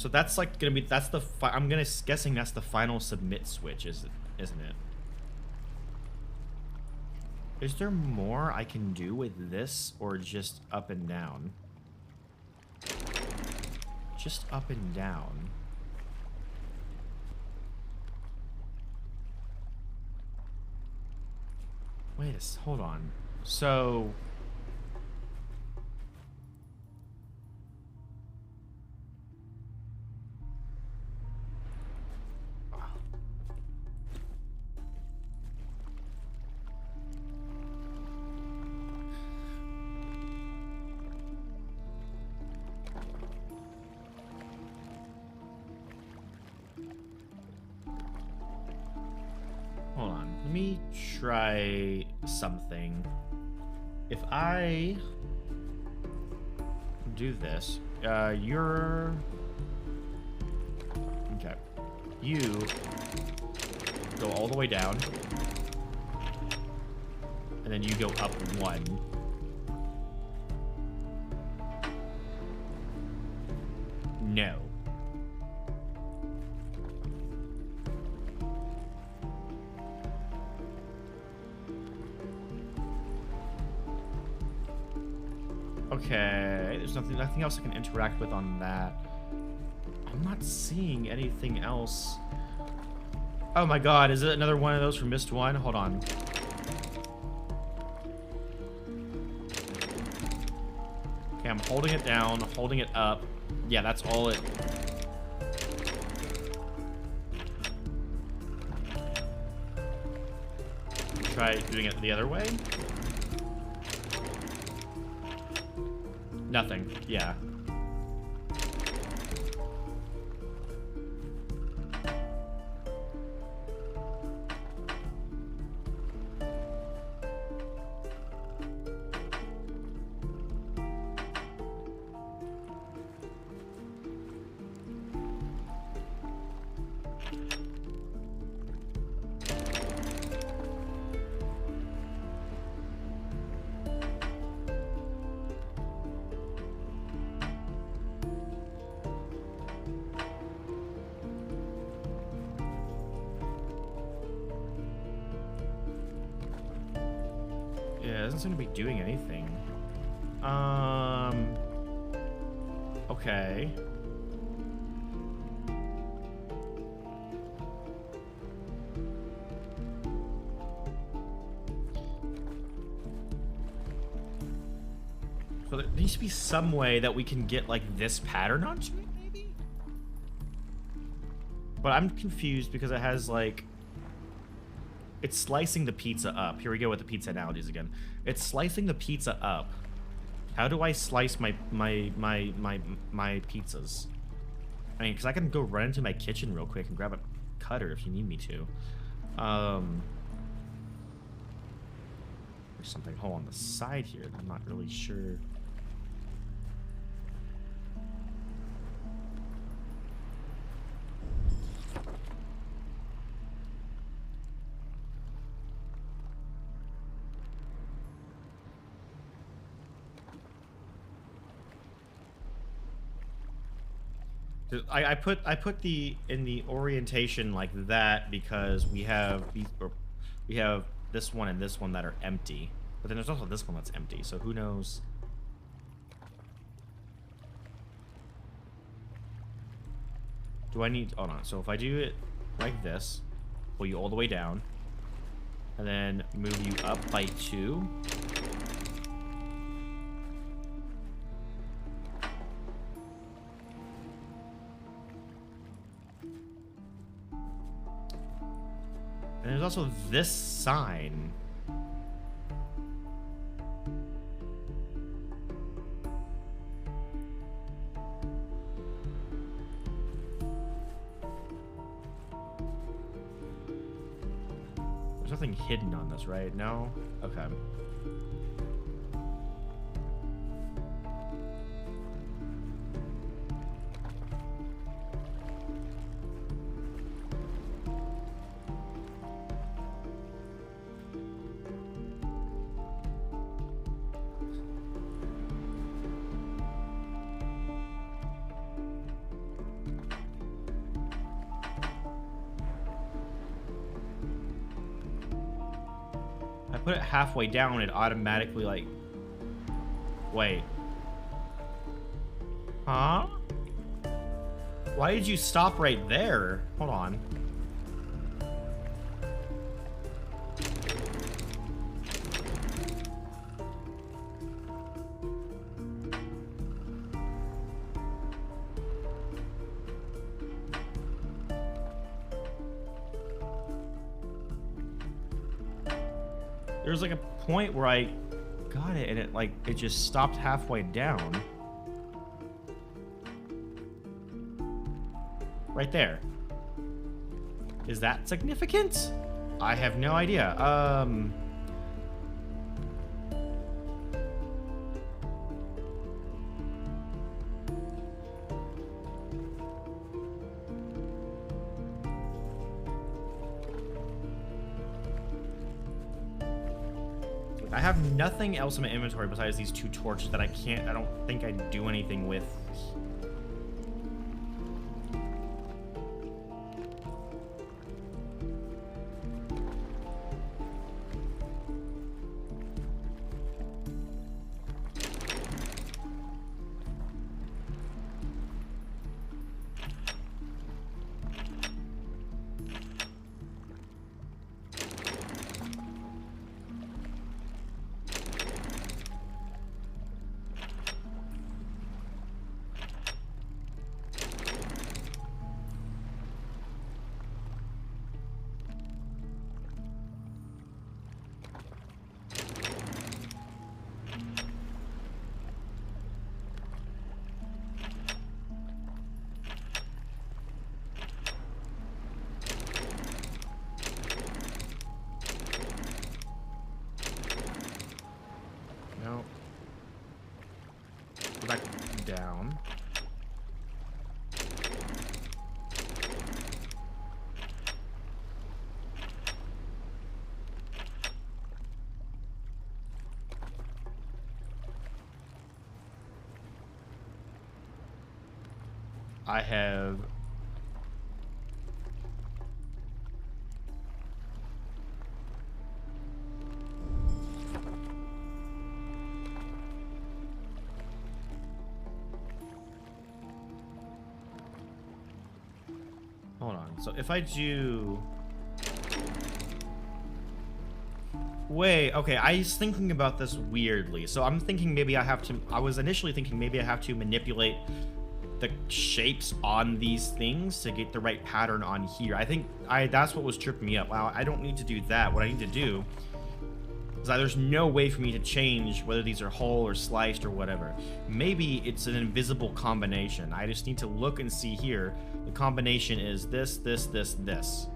So that's like gonna be, that's the, I'm guessing that's the final submit switch, isn't it? Is there more I can do with this, or just up and down? Just up and down. Wait hold on. So... Hold on. Let me try something. If I do this, you're... Okay. You go all the way down. And then you go up one. No. Okay, there's nothing else I can interact with on that. I'm not seeing anything else. Oh my god, is it another one of those from Myst 1? Hold on. Okay, I'm holding it down, holding it up. Yeah, that's all it... Try doing it the other way. Nothing. Yeah. Yeah, it doesn't seem to be doing anything. Okay. So there needs to be some way that we can get, like, this pattern onto it, maybe? But I'm confused because it has, like... It's slicing the pizza up. Here we go with the pizza analogies again. It's slicing the pizza up. How do I slice my pizzas? I mean, because I can go run into my kitchen real quick and grab a cutter if you need me to. There's something hole on the side here that I'm not really sure. I put the in the orientation like that because we have this one and this one that are empty, but then there's also this one that's empty. So who knows? Do I need? Hold on. So if I do it like this, pull you all the way down, and then move you up by 2. And there's also this sign. There's nothing hidden on this, right? No? Okay. put it halfway down, it automatically like... Wait. Huh? Why did you stop right there? Hold on. There's like a point where I got it and it just stopped halfway down. Right there. Is that significant? I have no idea. I have nothing else in my inventory besides these 2 torches that I don't think I do anything with. Down. I have hold on. So if I do... Wait, okay, I was thinking about this weirdly. So I'm thinking maybe I have to... I was initially thinking maybe I have to manipulate the shapes on these things to get the right pattern on here. I think that's what was tripping me up. Wow, I don't need to do that. What I need to do is that there's no way for me to change whether these are whole or sliced or whatever. Maybe it's an invisible combination. I just need to look and see here. The combination is this, this, this, this.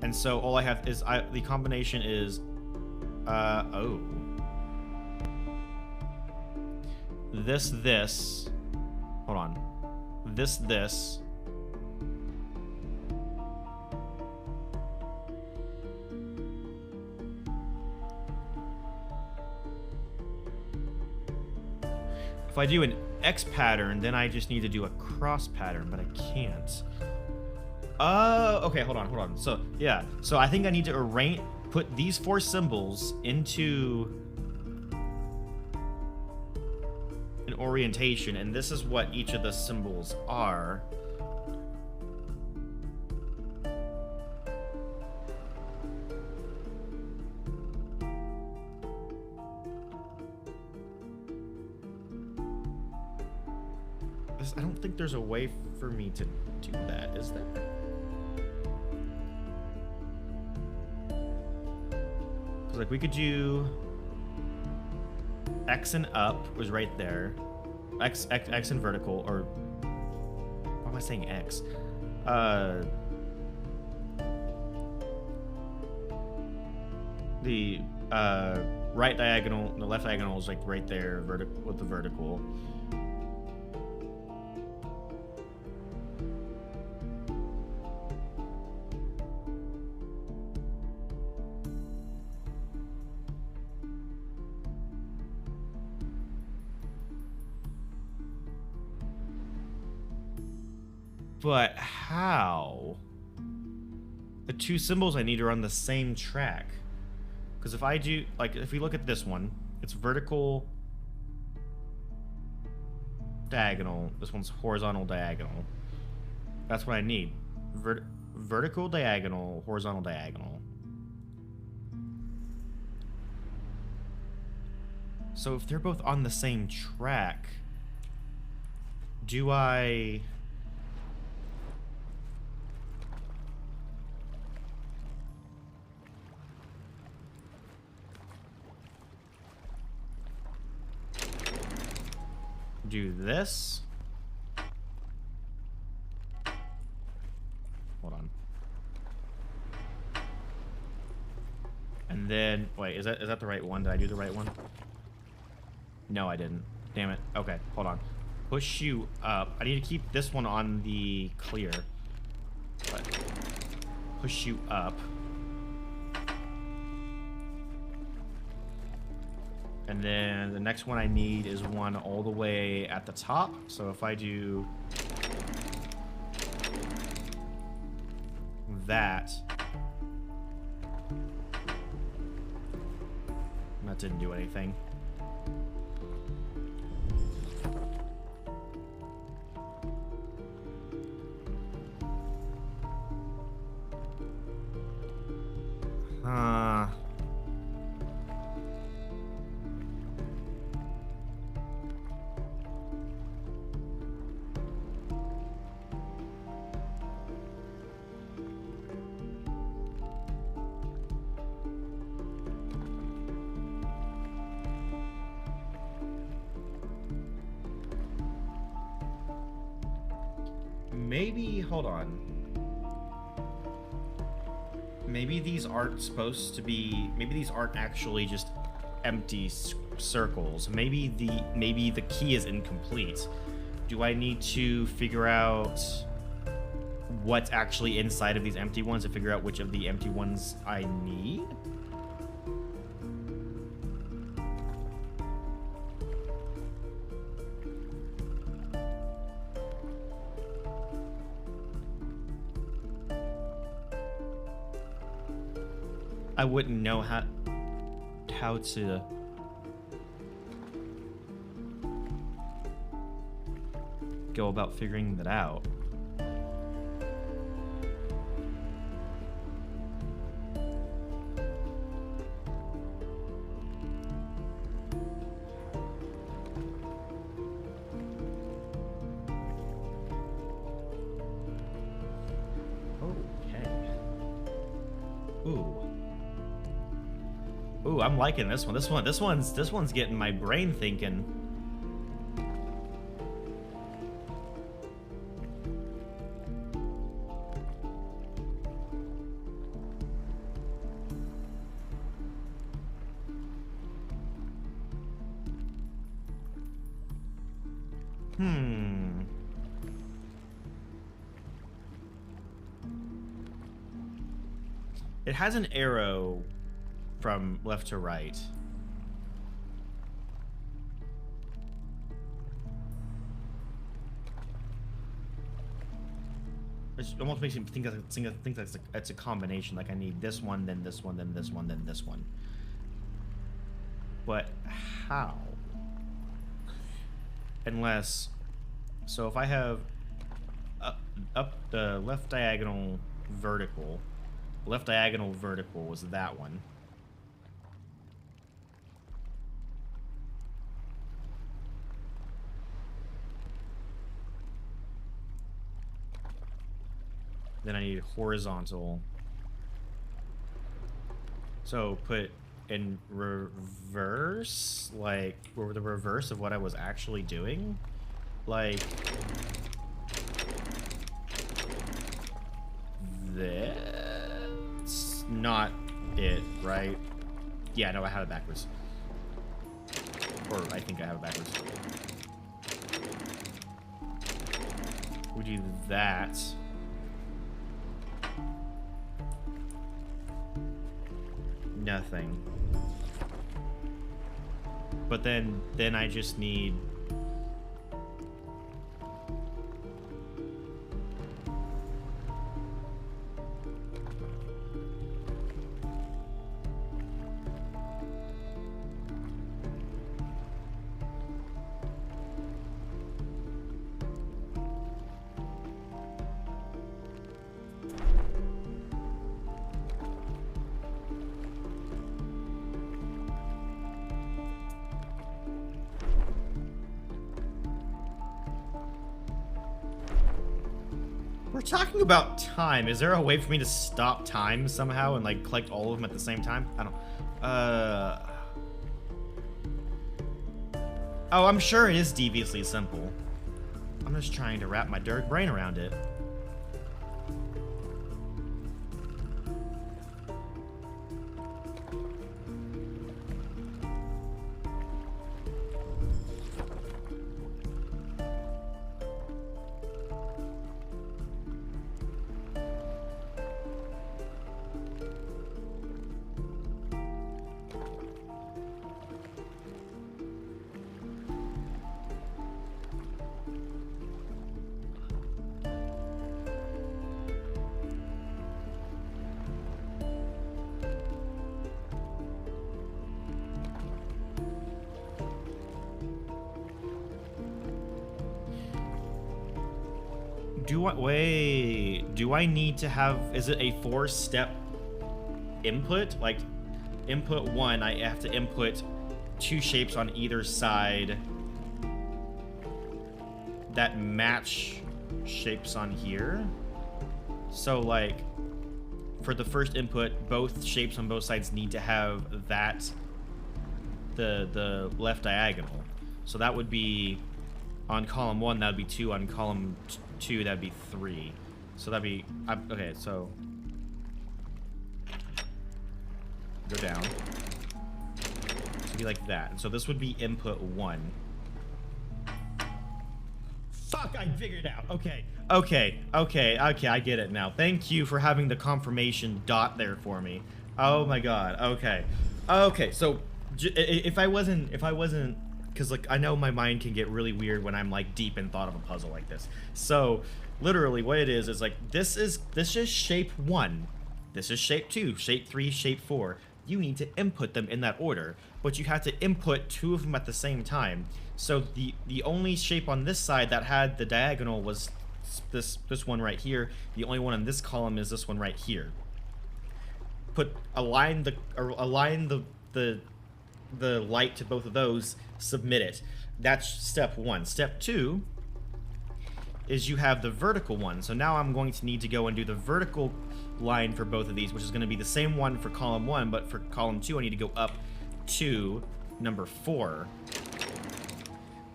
And so all I have is the combination is oh. This. Hold on. This. If I do an X pattern, then I just need to do a cross pattern, but I can't. Okay, hold on. So, yeah. So I think I need to put these 4 symbols into an orientation, and this is what each of the symbols are. I don't think there's a way for me to do that, is there? Because, like, we could do X and up was right there. X and vertical, or why am I saying X? The right diagonal, the left diagonal is like right there, with the vertical. But how? The two symbols I need are on the same track. Because if I do, like, if we look at this one, it's vertical, diagonal. This one's horizontal, diagonal. That's what I need. Vertical, diagonal, horizontal, diagonal. So if they're both on the same track, do I... do this? Hold on. And then, wait, is that the right one? Did I do the right one? No, I didn't. Damn it. Okay, hold on. Push you up. I need to keep this one on the clear. But push you up. And then the next one I need is one all the way at the top. So if I do that, that didn't do anything. Maybe, hold on. Maybe these aren't supposed to be, maybe these aren't actually just empty circles. Maybe the key is incomplete. Do I need to figure out what's actually inside of these empty ones to figure out which of the empty ones I need? I wouldn't know how to go about figuring that out. Okay. Ooh, I'm liking this one. This one's getting my brain thinking. It has an arrow from left to right. It almost makes me think that's a combination. Like I need this one, then this one, then this one, then this one. But how? Unless, so if I have up the left diagonal vertical was that one. Then I need horizontal. So put in reverse, like, or the reverse of what I was actually doing. Like, that's not it, right? Yeah, no, I have it backwards. Or I think I have it backwards. We do that. Nothing. But then I just need We're talking about time. Is there a way for me to stop time somehow and like collect all of them at the same time? I don't. Oh, I'm sure it is deviously simple. I'm just trying to wrap my dirty brain around it. Do I need to have, is it a 4-step input? Like, input 1, I have to input 2 shapes on either side that match shapes on here? So, like, for the first input, both shapes on both sides need to have that, the left diagonal. So that would be, on column 1, that would be 2, on column 2, that'd be 3. So that'd be, okay, so go down. It'd be like that. And so this would be input 1. Fuck, I figured it out. Okay, I get it now. Thank you for having the confirmation dot there for me. Oh my god, okay, so if I wasn't, because like I know my mind can get really weird when I'm like deep in thought of a puzzle like this. So literally what it is like this is shape 1, this is shape 2, shape 3, shape 4. You need to input them in that order, but you have to input 2 of them at the same time. So the only shape on this side that had the diagonal was this one right here. The only one on this column is this one right here. Align the light to both of those, submit it. That's step 1. Step 2 is you have the vertical one. So now I'm going to need to go and do the vertical line for both of these, which is going to be the same one for column 1, but for column 2 I need to go up to number 4.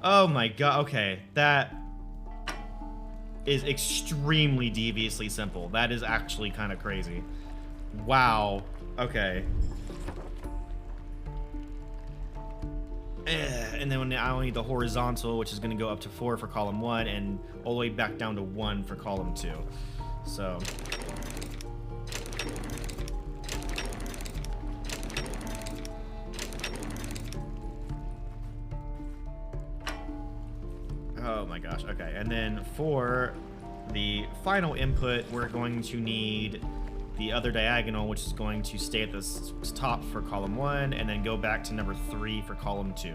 Oh my god, okay. That is extremely deviously simple. That is actually kind of crazy. Wow. Okay. And then I only need the horizontal, which is going to go up to 4 for column 1 and all the way back down to 1 for column 2. So oh my gosh, okay. And then for the final input, we're going to need the other diagonal, which is going to stay at the top for column 1 and then go back to number 3 for column 2.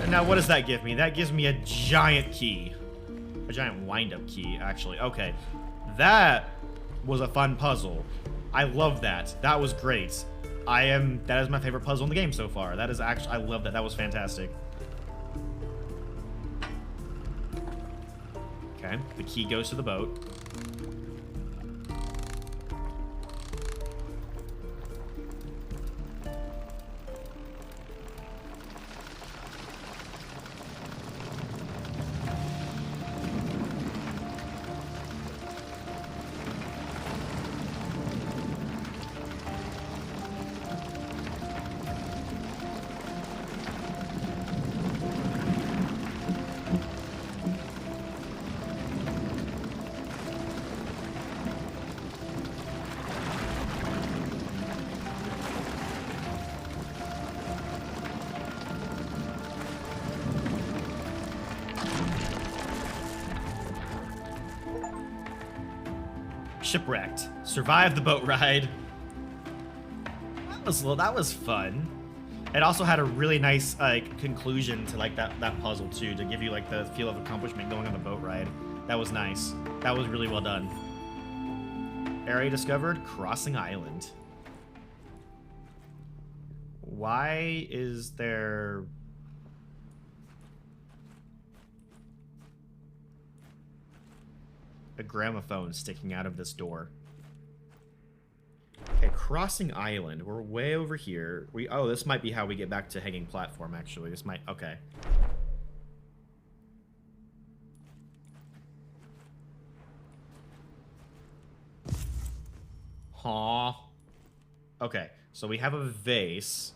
And now what does that give me? That gives me a giant key. A giant wind-up key, actually. Okay, that was a fun puzzle. I love that. That was great. That is my favorite puzzle in the game so far. That is actually, I love that. That was fantastic. Okay, the key goes to the boat. Shipwrecked. Survived the boat ride. That was fun. It also had a really nice like conclusion to like that puzzle too, to give you like the feel of accomplishment going on the boat ride. That was nice. That was really well done. Area discovered, Crossing Island. Why is there a gramophone sticking out of this door. Okay, crossing island. We're way over here. Oh, this might be how we get back to hanging platform, actually. This might... Okay. Huh. Okay, so we have a vase.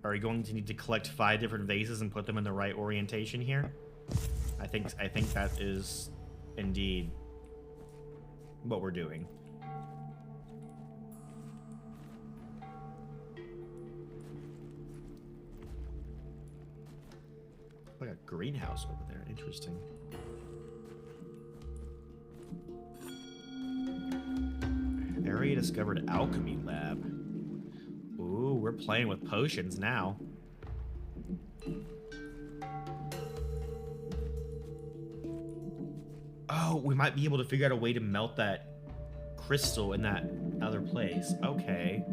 Are we going to need to collect 5 different vases and put them in the right orientation here? I think that is indeed what we're doing. Like a greenhouse over there. Interesting. Area discovered alchemy lab. Ooh, we're playing with potions now. Oh, we might be able to figure out a way to melt that crystal in that other place. Okay.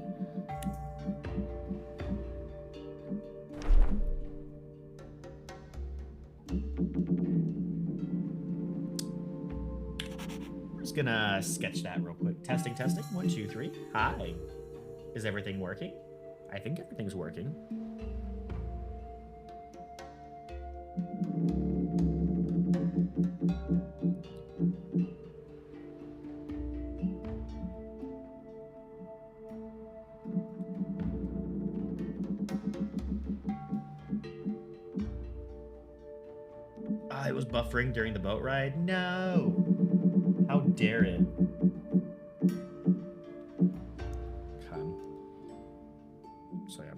We're just gonna sketch that real quick. Testing, testing. 1, 2, 3. Hi. Is everything working? I think everything's working. It was buffering during the boat ride? No! How dare it? So yeah,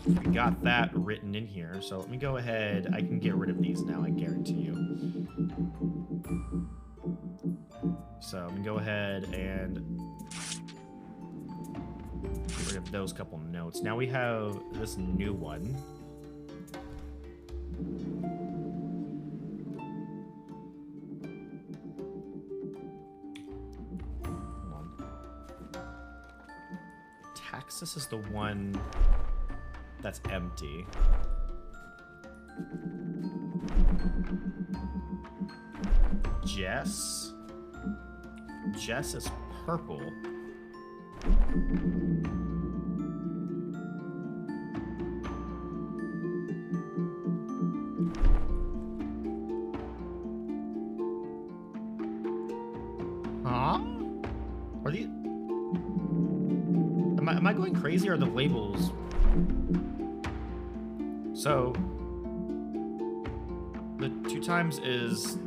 we got that written in here. So let me go ahead. I can get rid of these now, I guarantee you. So let me go ahead and get rid of those couple notes. Now we have this new one. This is the one that's empty. Jess? Jess is purple. Huh? Are these... Am I going crazy, or are the labels... So... The 2 times is...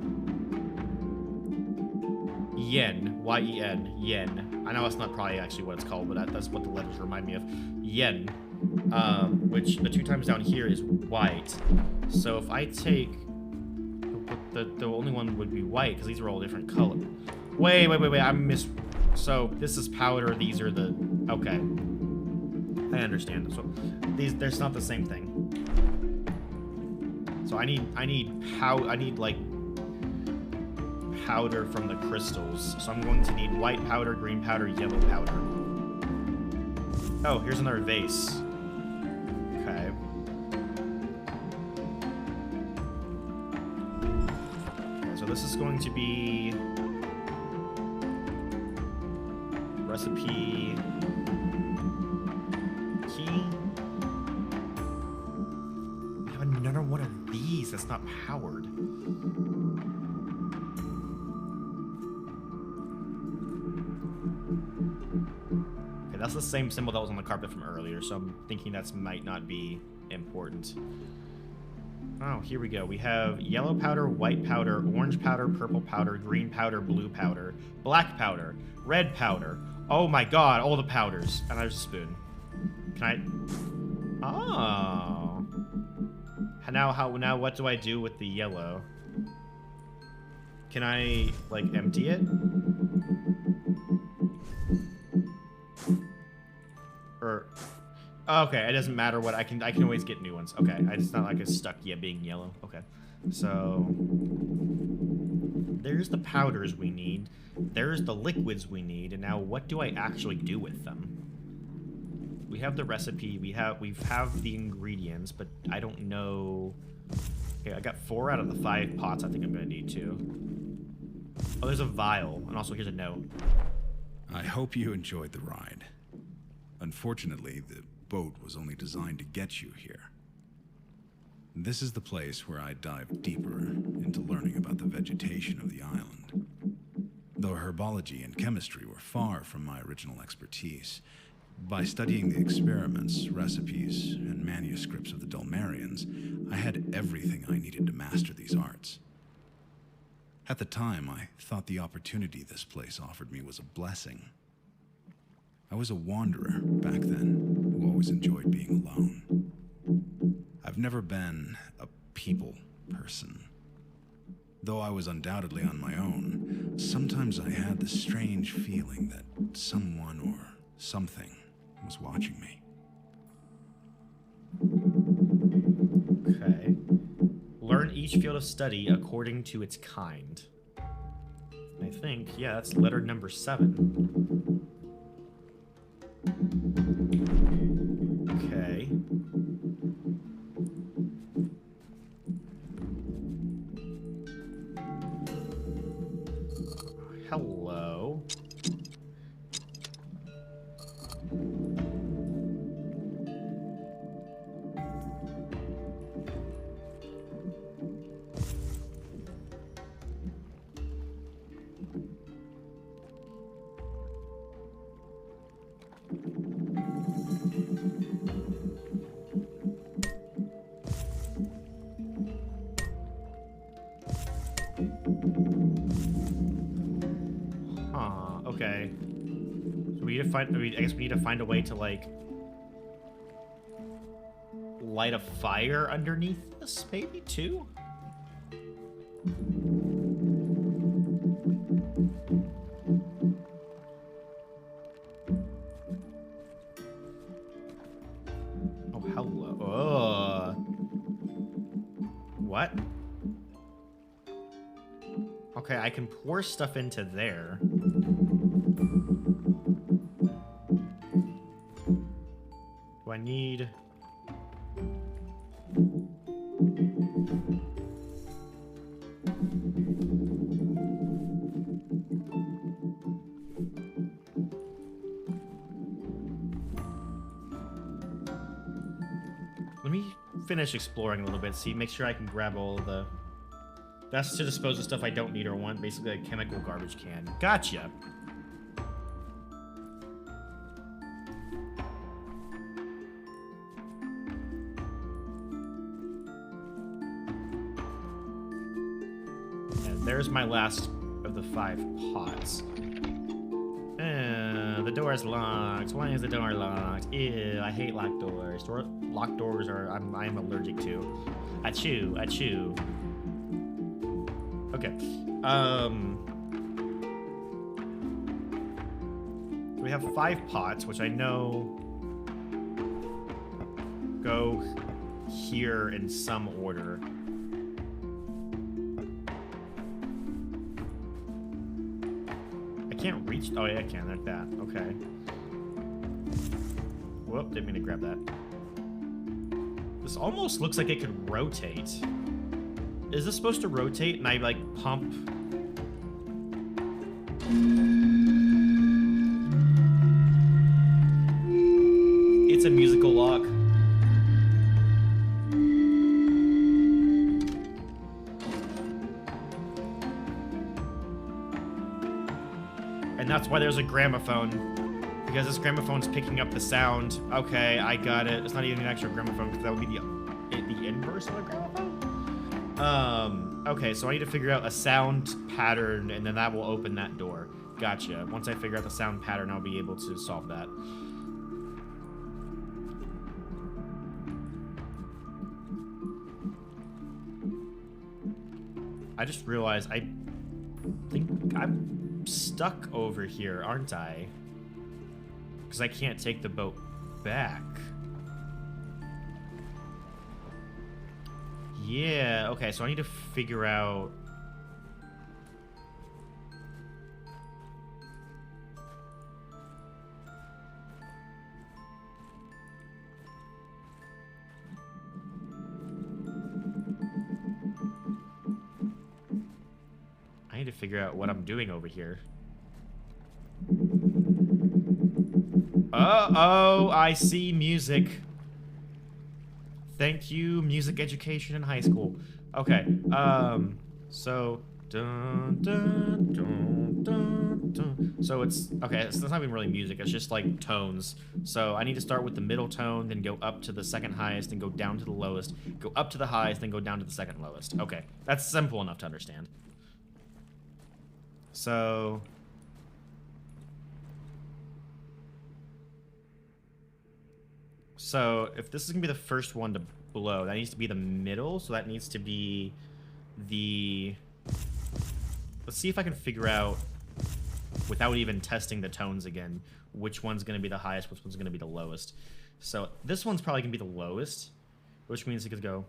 Yen. Y-E-N. Yen. I know that's not probably actually what it's called, but that's what the letters remind me of. Yen. Which the 2 times down here is white. So if I take... The only one would be white, because these are all different colors. Wait, I missed... So this is powder, these are the... Okay. I understand. So there's not the same thing. So I need like powder from the crystals. So I'm going to need white powder, green powder, yellow powder. Oh, here's another vase. Okay. So this is going to be recipe key. We have another one of these that's not powered. Okay, that's the same symbol that was on the carpet from earlier, so I'm thinking that might not be important. Oh, here we go. We have yellow powder, white powder, orange powder, purple powder, green powder, blue powder, black powder, red powder. Oh my god, all the powders. And there's a spoon. Can I... Oh. Now what do I do with the yellow? Can I, like, empty it? Or... Okay, it doesn't matter what I can always get new ones. Okay, it's not like it's stuck yet being yellow. Okay. So there's the powders we need. There's the liquids we need, and now what do I actually do with them? we have the recipe. We have the ingredients, but I don't know. Okay, I got 4 out of the 5 pots. I think I'm gonna need to. Oh, there's a vial, and also here's a note. I hope you enjoyed the ride. Unfortunately, the boat was only designed to get you here. This is the place where I dive deeper into learning about the vegetation of the island. Though herbology and chemistry were far from my original expertise, by studying the experiments, recipes, and manuscripts of the Dulmarians, I had everything I needed to master these arts. At the time, I thought the opportunity this place offered me was a blessing. I was a wanderer back then, who always enjoyed being alone. I've never been a people person. Though I was undoubtedly on my own, sometimes I had the strange feeling that someone or something was watching me. Okay. Learn each field of study according to its kind. I think, yeah, that's letter number 7. Okay. Hello. Okay. So we need to find. I guess we need to find a way to like light a fire underneath this, maybe too. Oh, hello. Oh. What? Okay, I can pour stuff into there. Do I need... Let me finish exploring a little bit, see, make sure I can grab all of the... That's to dispose of stuff I don't need or want, basically a chemical garbage can. Gotcha! And there's my last of the 5 pots. The door is locked. Why is the door locked? Ew, I hate locked doors. Locked doors are I'm allergic to. Achoo, achoo. Okay. We have 5 pots, which I know go here in some order. I can't reach. Oh, yeah, I can. Like that. Okay. Whoop, didn't mean to grab that. This almost looks like it could rotate. Is this supposed to rotate and I, like, pump? It's a musical lock. And that's why there's a gramophone. Because this gramophone's picking up the sound. Okay, I got it. It's not even an actual gramophone, because that would be the inverse of a gramophone? Okay, so I need to figure out a sound pattern, and then that will open that door. Gotcha. Once I figure out the sound pattern, I'll be able to solve that. I just realized I think I'm stuck over here, aren't I? Because I can't take the boat back. Yeah, okay, so I need to figure out... to figure out what I'm doing over here. Uh-oh, I see music. Thank you, music education in high school. Okay, so... Dun, dun, dun, dun, dun. So it's... Okay, it's not even really music, it's just like tones. So I need to start with the middle tone, then go up to the second highest, then go down to the lowest, go up to the highest, then go down to the second lowest. Okay, that's simple enough to understand. So... So, if this is going to be the first one to blow, that needs to be the middle, so that needs to be the... Let's see if I can figure out, without even testing the tones again, which one's going to be the highest, which one's going to be the lowest. So, this one's probably going to be the lowest, which means it could go...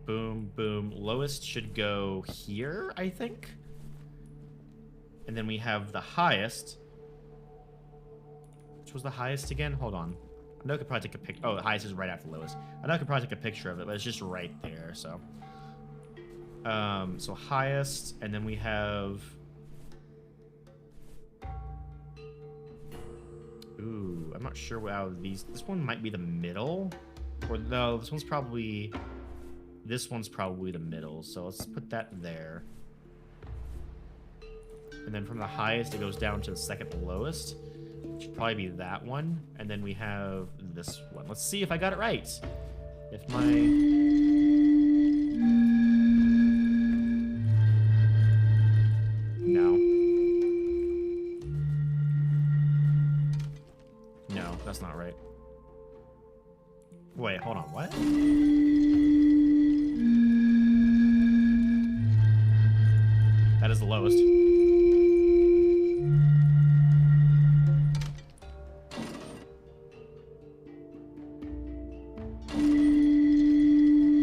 Boom, boom. Lowest should go here, I think? And then we have the highest. Which was the highest again? Hold on. I know I could probably take a picture. Oh, the highest is right after the lowest. I know I could probably take a picture of it, but it's just right there, so. So highest, and then we have... Ooh, I'm not sure how these... This one might be the middle. Or no, this one's probably... This one's probably the middle, so let's put that there. And then from the highest, it goes down to the second lowest. Should probably be that one, and then we have this one. Let's see if I got it right. If my... No. No, that's not right. Wait, hold on, what? That is the lowest.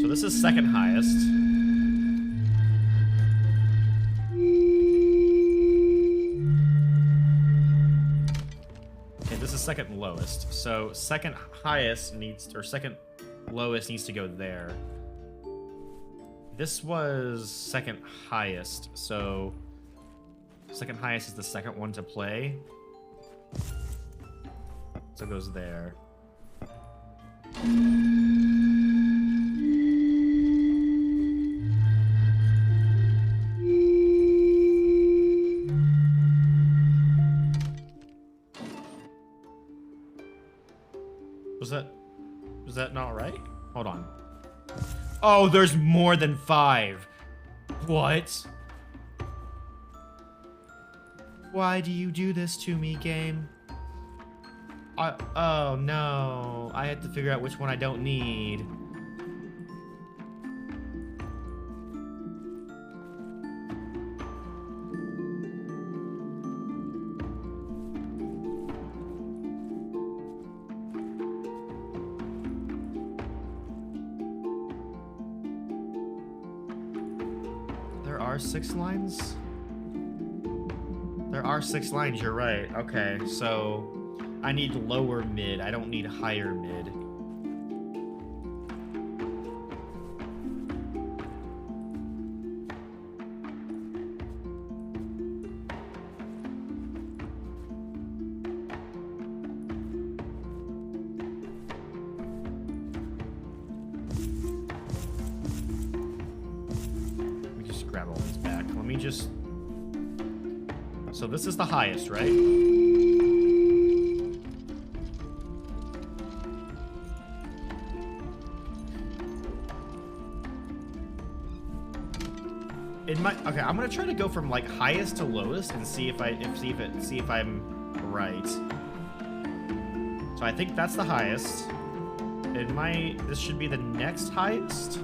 This is second highest. Okay, this is second lowest. So second highest needs, or second lowest needs to go there. This was second highest, so second highest is the second one to play. So it goes there. Was that not right? Hold on. Oh, there's more than 5. What? Why do you do this to me, game? Oh no. I have to figure out which one I don't need. There are 6 lines? There are 6 lines, you're right. Okay, so I need lower mid. I don't need higher mid. Let me just grab all these back. Let me just... So this is the highest, right? Okay, I'm gonna try to go from like highest to lowest and see if I'm right. So I think that's the highest. This should be the next highest.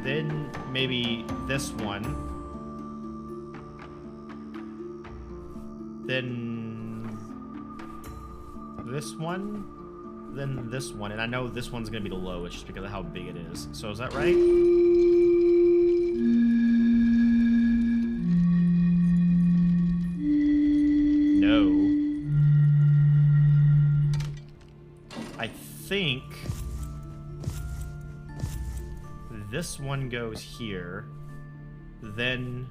Then maybe this one. Then this one. Then this one. And I know this one's gonna be the lowest just because of how big it is. So is that right? I think this one goes here. then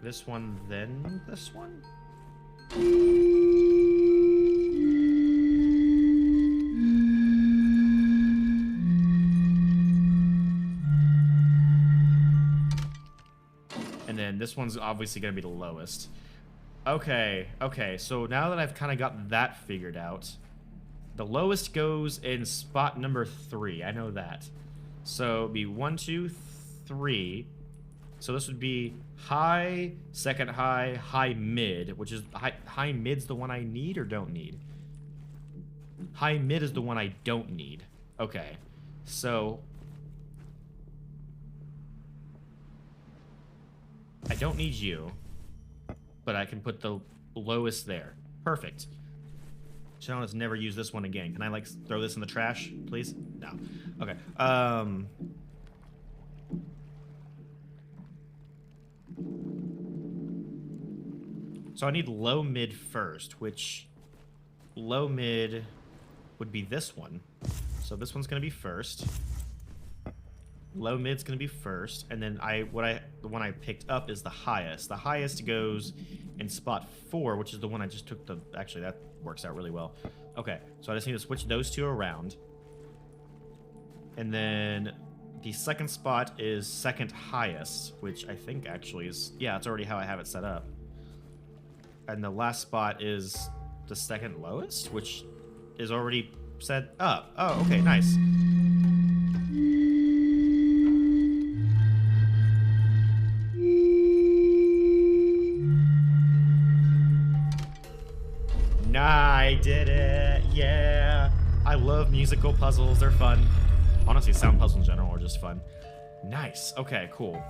this one, then this one? And then this one's obviously going to be the lowest. Okay, okay, so now that I've kind of got that figured out, the lowest goes in spot number 3. I know that. So it'd be 1, 2, 3. So this would be high, second high, high mid, which is high mid's the one I need or don't need? High mid is the one I don't need. Okay. So I don't need you, but I can put the lowest there. Perfect. So now let's never use this one again. Can I like throw this in the trash, please? No. Okay. So I need low mid first, which low mid would be this one. So this one's gonna be first. Low mid's gonna be first, and then the one I picked up is the highest. The highest goes in spot 4, which is the one I just took the. Actually, that works out really well. Okay, so I just need to switch those two around, and then the second spot is second highest, which I think actually is it's already how I have it set up. And the last spot is the second lowest, which is already set up. Oh, okay, nice. I did it. Yeah. I love musical puzzles. They're fun. Honestly, sound puzzles in general are just fun. Nice. Okay, cool.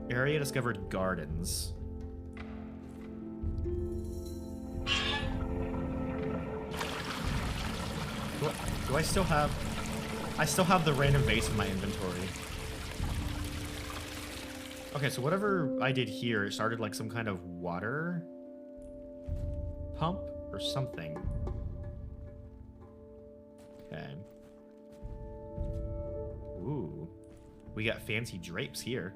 Area discovered gardens. Do I still have... I still have the random vase in my inventory. Okay, so whatever I did here started like some kind of water pump or something. Okay. Ooh. We got fancy drapes here.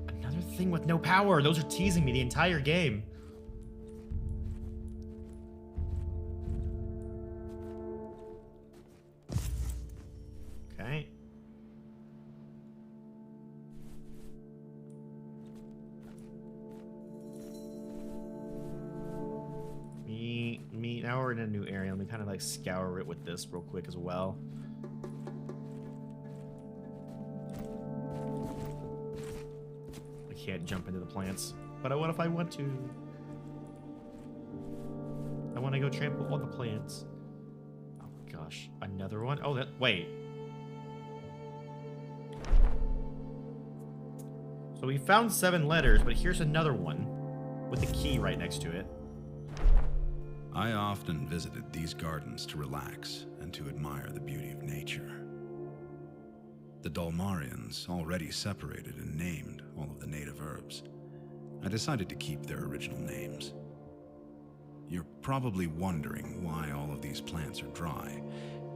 Another thing with no power. Those are teasing me the entire game. Okay. Now we're in a new area. Let me kind of like scour it with this real quick as well. I can't jump into the plants, but what if I want to? I want to go trample all the plants. Oh gosh, another one. Oh, wait. So we found 7 letters, but here's another one with a key right next to it. I often visited these gardens to relax and to admire the beauty of nature. The Dulmarians already separated and named all of the native herbs. I decided to keep their original names. You're probably wondering why all of these plants are dry,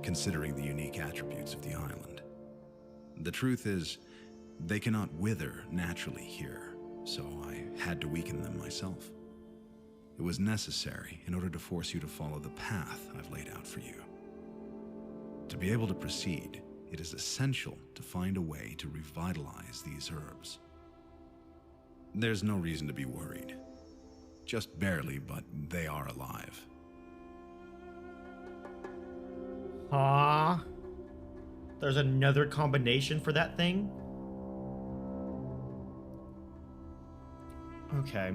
considering the unique attributes of the island. The truth is, they cannot wither naturally here, so I had to weaken them myself. It was necessary in order to force you to follow the path I've laid out for you. To be able to proceed, it is essential to find a way to revitalize these herbs. There's no reason to be worried. Just barely, but they are alive. Huh? There's another combination for that thing? Okay.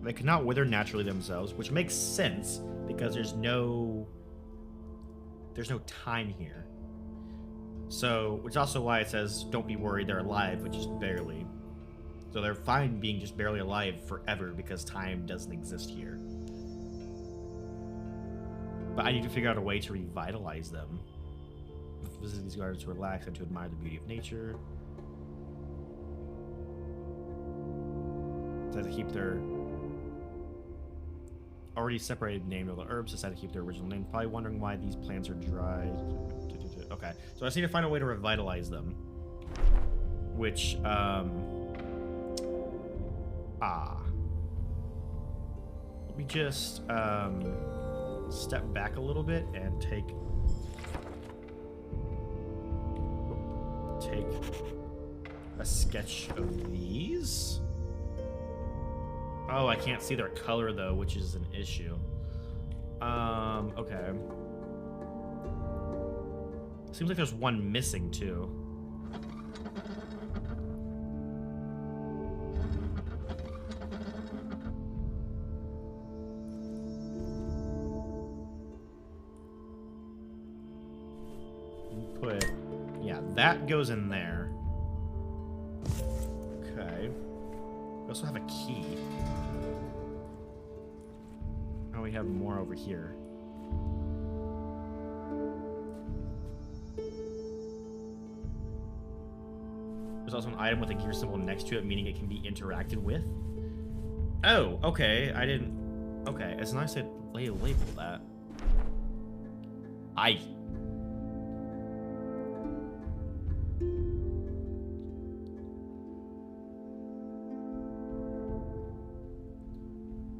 They cannot wither naturally themselves, which makes sense because there's no time here. So, which is also why it says, don't be worried, they're alive, but just barely. So they're fine being just barely alive forever because time doesn't exist here. But I need to figure out a way to revitalize them. visit these gardens to relax and to admire the beauty of nature. Decide to keep their already separated name of the herbs. Decide to keep their original name. Probably wondering why these plants are dry. Okay, so I just need to find a way to revitalize them. Which, Let me just, step back a little bit and take a sketch of these. Oh, I can't see their color though, which is an issue. Okay. Seems like there's one missing too. That goes in there. Okay. We also have a key. Oh, we have more over here. There's also an item with a gear symbol next to it, meaning it can be interacted with. Oh, okay. I didn't... Okay, it's nice to label that.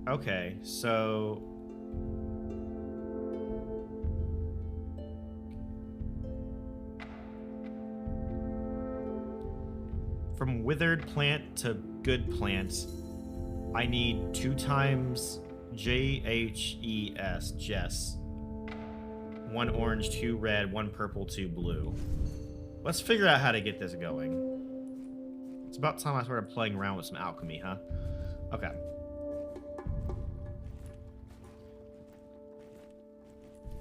Okay, so... From withered plant to good plant, I need 2 times JHES, Jess. 1 orange, 2 red, 1 purple, 2 blue. Let's figure out how to get this going. It's about time I started playing around with some alchemy, huh? Okay.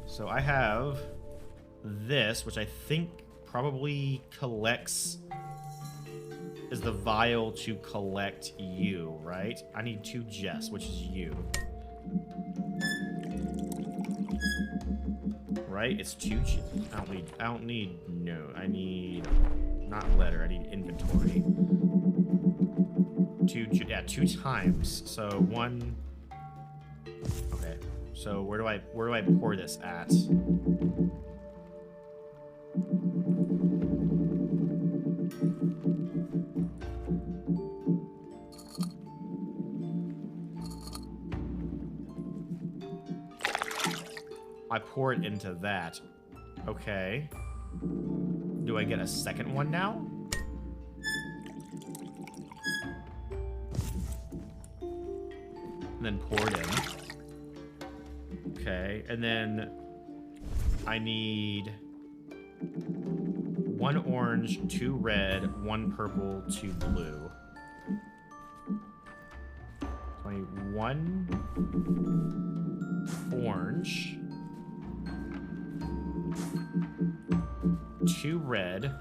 So I have this, which I think probably collects... is the vial to collect you, right? I need 2 Jess, which is you. Right? It's 2 Jess. I don't need no. I need not letter. I need inventory. 2 times. So 1. Okay. So where do I pour this at? I pour it into that. Okay. Do I get a second one now? And then pour it in. Okay, and then I need 1 orange, 2 red, 1 purple, 2 blue. 21 orange, 2 red,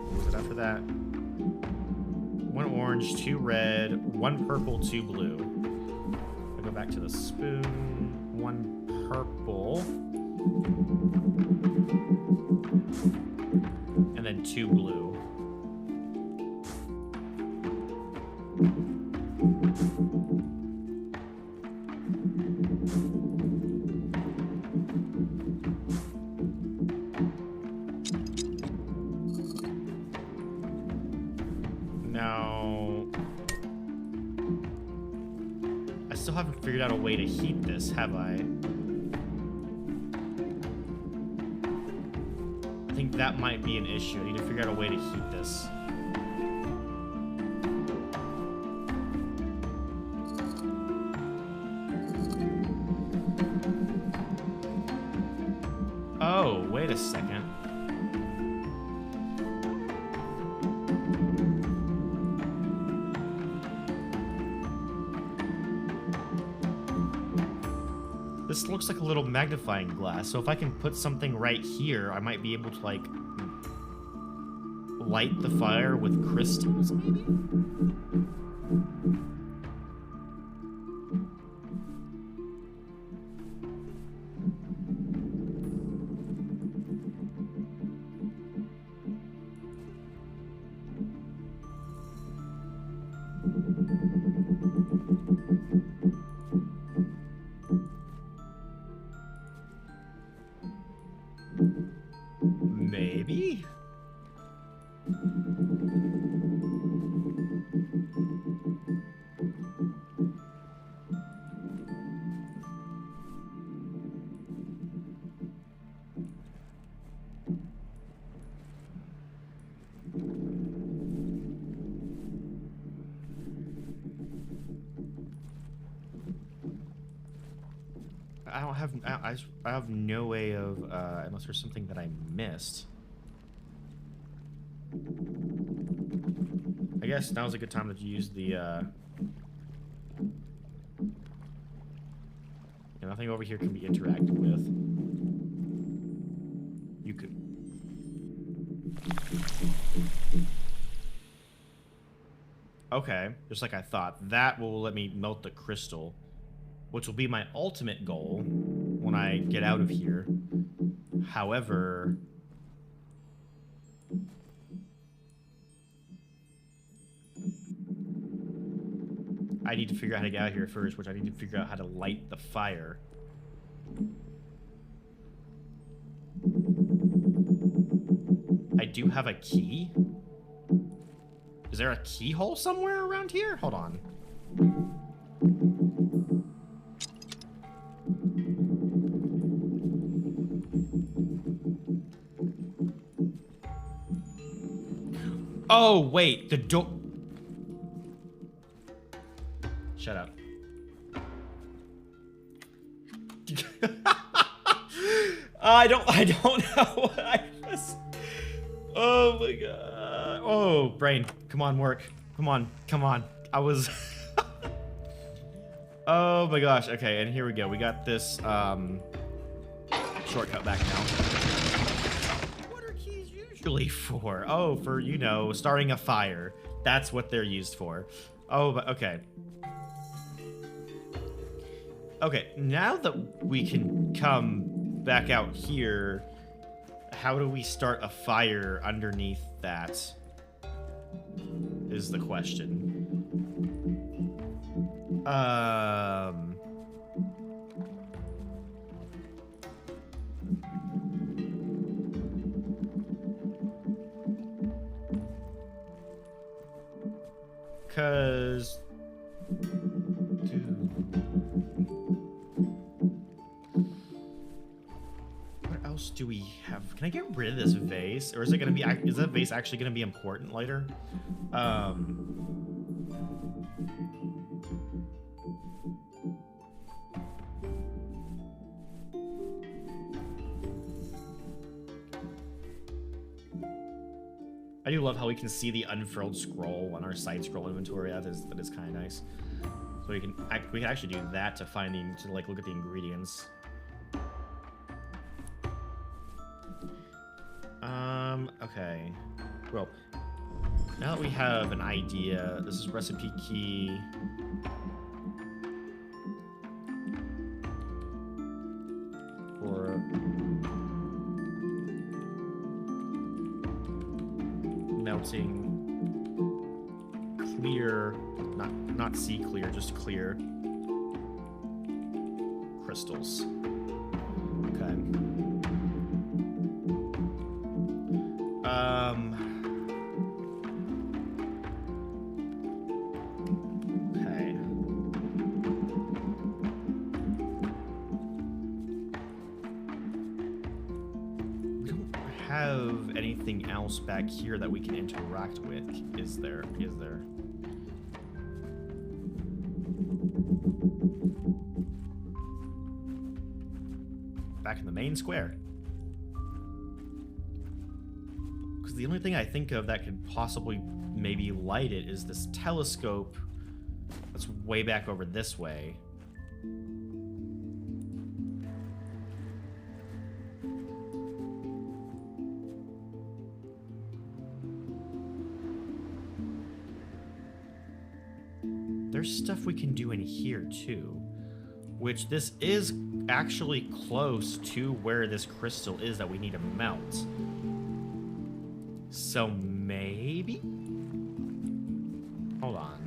what was it after that? 1 orange, 2 red, 1 purple, 2 blue. I'll go back to the spoon. 1 purple. And then 2 blue. Now, I still haven't figured out a way to heat this, have I? I think that might be an issue. I need to figure out a way to heat this. Oh, wait a second. This looks like a little magnifying glass, so if I can put something right here, I might be able to, like... light the fire with crystals, maybe? Maybe? I have no way of, unless there's something that I missed. I guess now's a good time to use the, yeah, nothing over here can be interacted with. You could... Okay, just like I thought. That will let me melt the crystal, which will be my ultimate goal when I get out of here. However... I need to figure out how to get out of here first, which I need to figure out how to light the fire. I do have a key. Is there a keyhole somewhere around here? Hold on. Oh, wait, the door... Shut up. I don't know what I was... Oh my god. Oh, brain. Come on, work. Come on. I was... Oh my gosh. Okay, and here we go. We got this, shortcut back now. What are keys usually for? Oh, for, you know, starting a fire. That's what they're used for. Oh, but okay. Okay, now that we can come back out here, how do we start a fire underneath that? Is the question. Cause... Dude. What else do we have? Can I get rid of this vase? Or is it gonna be... Is that vase actually gonna be important later? I do love how we can see the unfurled scroll on our side scroll inventory. That is kind of nice. So we can actually do that to find to like look at the ingredients. Okay. Well, now that we have an idea, this is recipe key. For melting clear, not sea clear, just clear crystals. Okay. Okay. We don't have anything else back here that we can interact with, is there? Back in the main square. Because the only thing I think of that could possibly maybe light it is this telescope that's way back over this way. there's stuff we can do in here too. Which this is actually close to where this crystal is that we need to melt. So maybe? Hold on.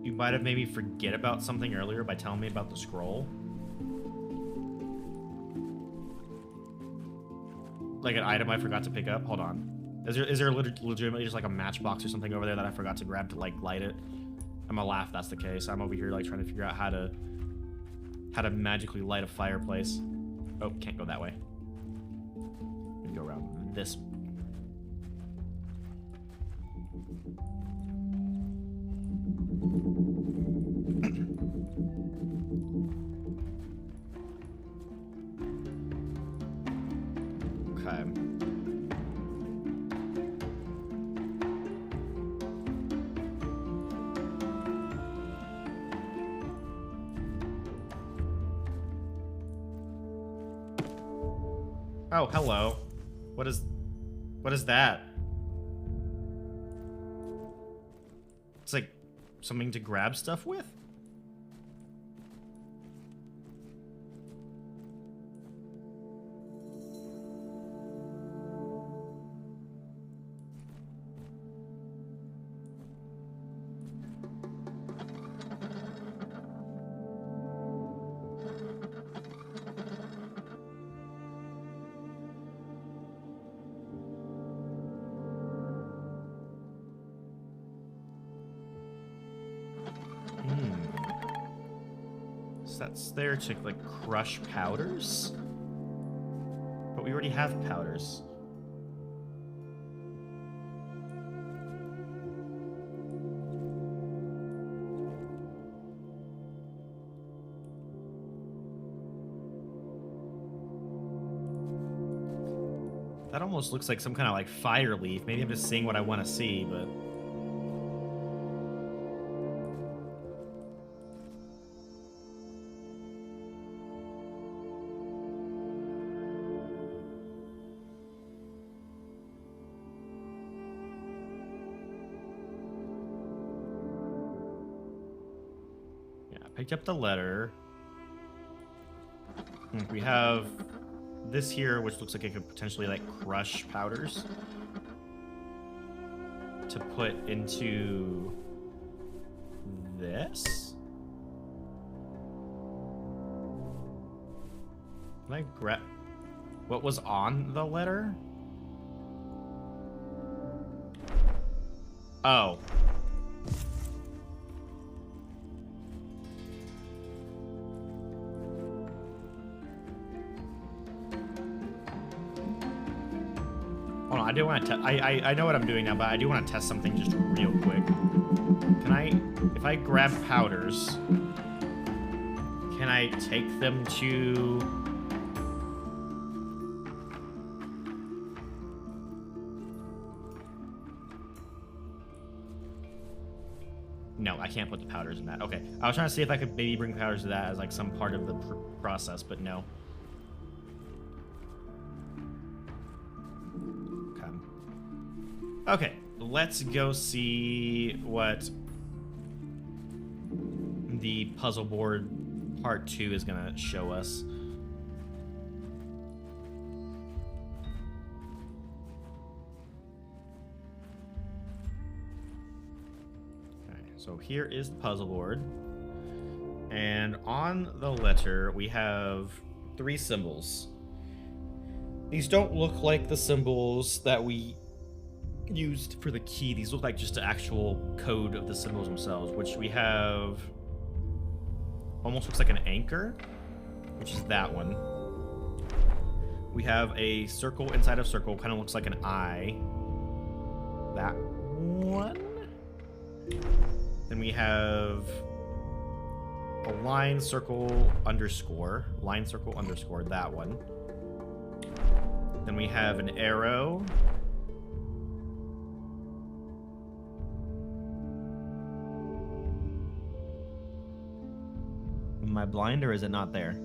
You might have made me forget about something earlier by telling me about the scroll. Like an item I forgot to pick up. Hold on. Is there legitimately just like a matchbox or something over there that I forgot to grab to like light it? I'm gonna laugh if that's the case. I'm over here like trying to figure out how to magically light a fireplace. Oh, can't go that way. I'm gonna go around this. Okay. Oh, hello. What is that? It's like something to grab stuff with? That's there to like crush powders, but we already have powders. That almost looks like some kind of like fire leaf. Maybe I'm just seeing what I want to see, but picked up the letter. We have this here, which looks like it could potentially like crush powders to put into this. Can I grab what was on the letter? Oh. Hold on, I do want to I know what I'm doing now, but I do want to test something just real quick. Can I, if I grab powders, can I take them to... No, I can't put the powders in that. Okay, I was trying to see if I could maybe bring powders to that as like some part of the process, but no. Okay, let's go see what the puzzle board part 2 is gonna show us. Okay, so here is the puzzle board. And on the letter, we have 3 symbols. These don't look like the symbols that we used for the key. These look like just the actual code of the symbols themselves, which we have almost looks like an anchor, which is that one. We have a circle inside of circle, kind of looks like an eye. That one. Then we have a line, circle, underscore, line, circle, underscore, that one. Then we have an arrow, Am I blind or is it not there?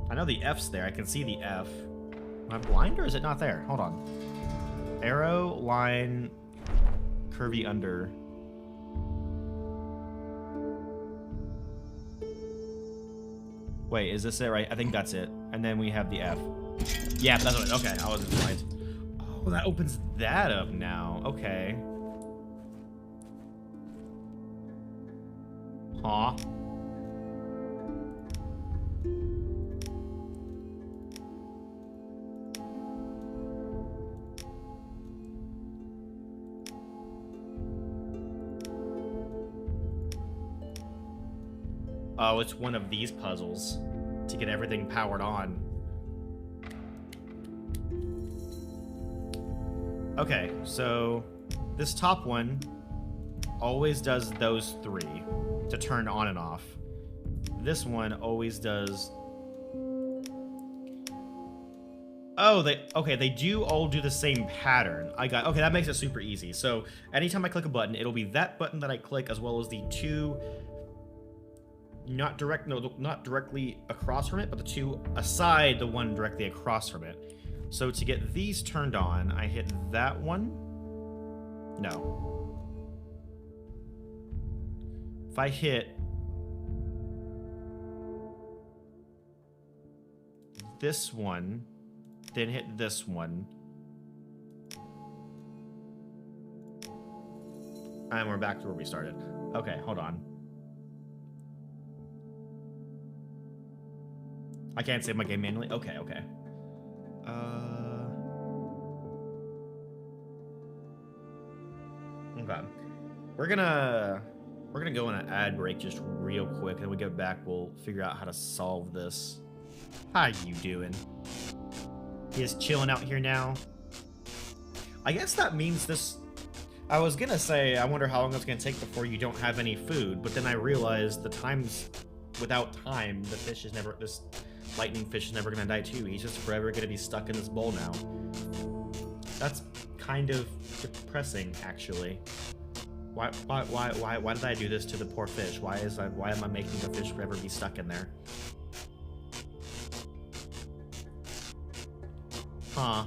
I know the F's there. I can see the F. Am I blind or is it not there? Hold on. Arrow, line, curvy under. Wait, is this it right? I think that's it. And then we have the F. Yeah, that's what. Okay, I wasn't blind. Oh, that opens that up now. Okay. Huh. Oh, it's one of these puzzles to get everything powered on. Okay, so this top one always does those three to turn on and off. This one always does... Oh, they do all do the same pattern. Okay, that makes it super easy. So anytime I click a button, it'll be that button that I click as well as the two... not directly across from it, but the two aside the one directly across from it. So to get these turned on, I hit that one. No. If I hit this one, then hit this one, and we're back to where we started. Okay, hold on. I can't save my game manually? Okay. Okay. We're gonna go on an ad break just real quick, and when we get back, we'll figure out how to solve this. How you doing? He is chilling out here now. I guess that means this... I was gonna say, I wonder how long it's gonna take before you don't have any food, but then I realized the times... Without time, the fish is never... This lightning fish is never gonna die too. He's just forever gonna be stuck in this bowl now. That's kind of depressing, actually. Why did I do this to the poor fish? Why am I making the fish forever be stuck in there? Huh.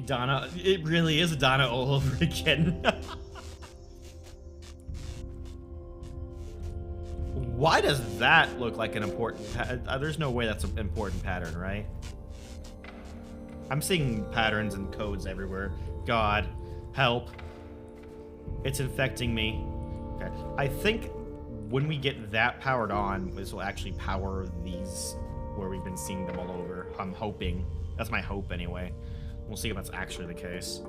Donna, it really is Donna all over again. Why does that look like an important there's no way that's an important pattern, right? I'm seeing patterns and codes everywhere. God, help. It's infecting me. Okay. I think when we get that powered on, this will actually power these where we've been seeing them all over. I'm hoping. That's my hope anyway. We'll see if that's actually the case.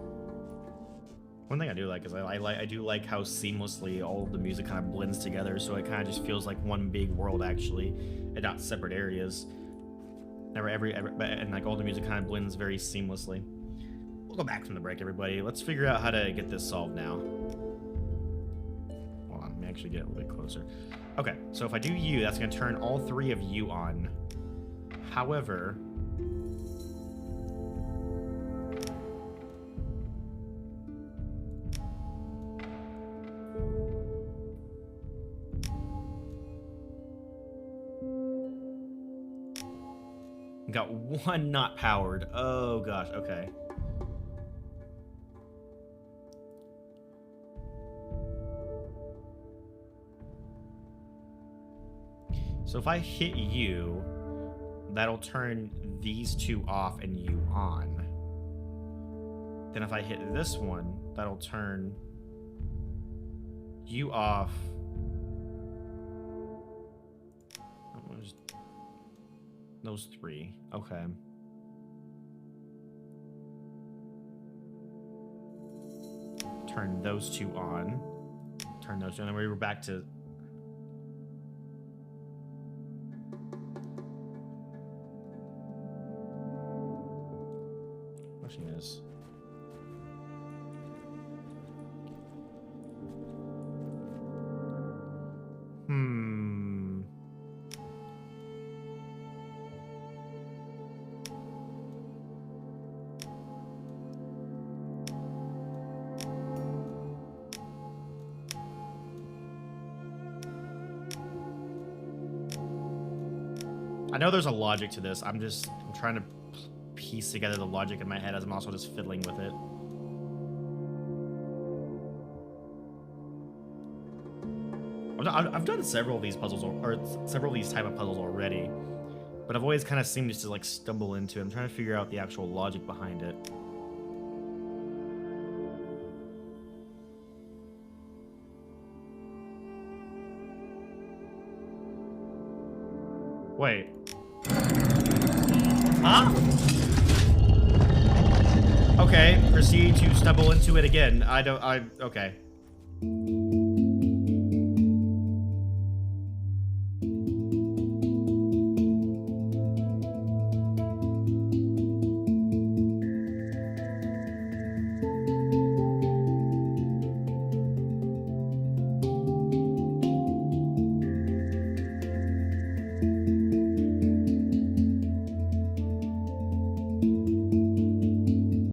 One thing I do like is I do like how seamlessly all of the music kind of blends together, so it kind of just feels like one big world actually, and not separate areas. And like all the music kind of blends very seamlessly. We'll go back from the break, everybody. Let's figure out how to get this solved now. Hold on, let me actually get a little bit closer. Okay, so if I do you, that's going to turn all three of you on. However... Got one not powered. Oh gosh, okay. So if I hit you, that'll turn these two off and you on. Then if I hit this one, that'll turn you off. Those three. Okay. Turn those two on. Turn those two on. And we were back to... Question is... I know there's a logic to this. I'm trying to piece together the logic in my head as I'm also just fiddling with it. I've done several of these puzzles, or several of these type of puzzles already, but I've always kind of seemed to like stumble into it. I'm trying to figure out the actual logic behind it. Wait. Huh? Okay, proceed to stumble into it again. Okay.